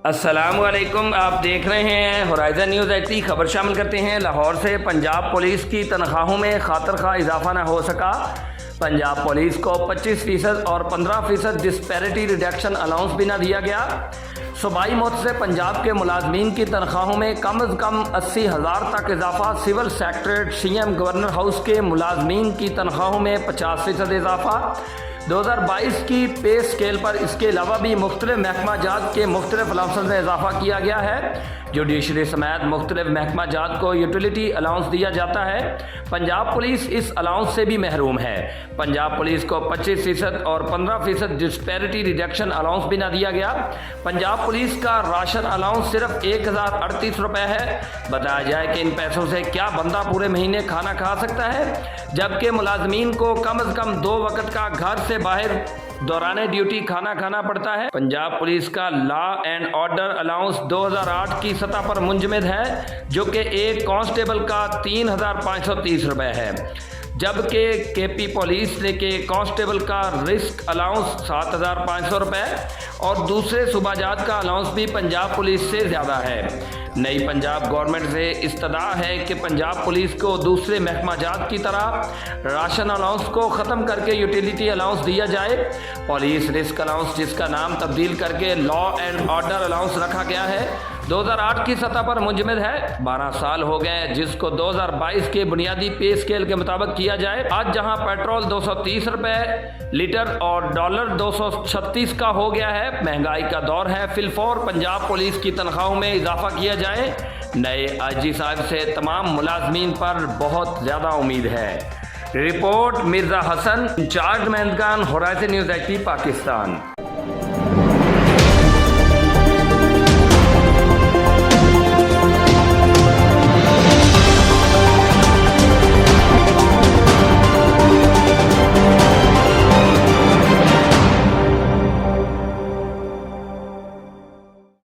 अस्सलामुअलैकुम, आप देख रहे हैं होराइज़न न्यूज़ एटी। खबर शामिल करते हैं लाहौर से। पंजाब पुलिस की तनख्वाहों में खातर खा इजाफा न हो सका। पंजाब पुलिस को 25% और 15% डिस्पैरिटी रिडक्शन अलाउंस भी न दिया गया। सूबाई मौत से पंजाब के मुलाजमीन की तनख्वाहों में कम अज़ कम 80,000 तक इजाफा। Civil secretariat CM governor house के मुलाजमीन की तनख्वाहों में 50% इजाफा। 2022 की पे स्केल पर इसके अलावा भी मुख्तलिफ महकमा जात के मुख्तलिफ अलाउंस में इजाफा किया गया है। जुडिशरी समेत मुख्तलिफ महकमा जात को यूटिलिटी अलाउंस दिया जाता है। पंजाब पुलिस इस अलाउंस से भी महरूम है। पंजाब पुलिस को 25% और 15% डिस्पैरिटी रिडक्शन अलाउंस भी ना दिया गया। पंजाब पुलिस का राशन अलाउंस सिर्फ 1038 रुपये है। बताया जाए कि इन पैसों से क्या बंदा पूरे महीने खाना खा सकता है, जबकि मुलाजमीन को कम अज़ कम 2 वक्त का घर से बाहर दौरान ड्यूटी खाना खाना पड़ता है। पंजाब पुलिस का लॉ एंड ऑर्डर अलाउंस 2008 की सतह पर मुंजमद है, जो कि एक कांस्टेबल का 3,530 रुपये है, जबकि KP पुलिस ने के कांस्टेबल का रिस्क अलाउंस 7,500 रुपये और दूसरे सूबाजात का अलाउंस भी पंजाब पुलिस से ज़्यादा है। नई पंजाब गवर्नमेंट से इस्तदा है कि पंजाब पुलिस को दूसरे महकमा जात की तरह राशन अलाउंस को ख़त्म करके यूटिलिटी अलाउंस दिया जाए। पुलिस रिस्क अलाउंस, जिसका नाम तब्दील करके लॉ एंड ऑर्डर अलाउंस रखा गया है, 2008 की सतह पर मुंजमद है। 12 साल हो गए जिसको 2022 के बुनियादी पे स्केल के मुताबिक किया जाए। आज जहां पेट्रोल 230 रुपये लीटर और डॉलर 236 का हो गया है, महंगाई का दौर है। फिलफौर पंजाब पुलिस की तनख्वाहों में इजाफा किया जाए। नए IG साहब से तमाम मुलाजमीन पर बहुत ज़्यादा उम्मीद है। रिपोर्ट मिर्ज़ा हसन, इंचार्ज मेहनतगान, होराइज़न न्यूज़ एटी, पाकिस्तान।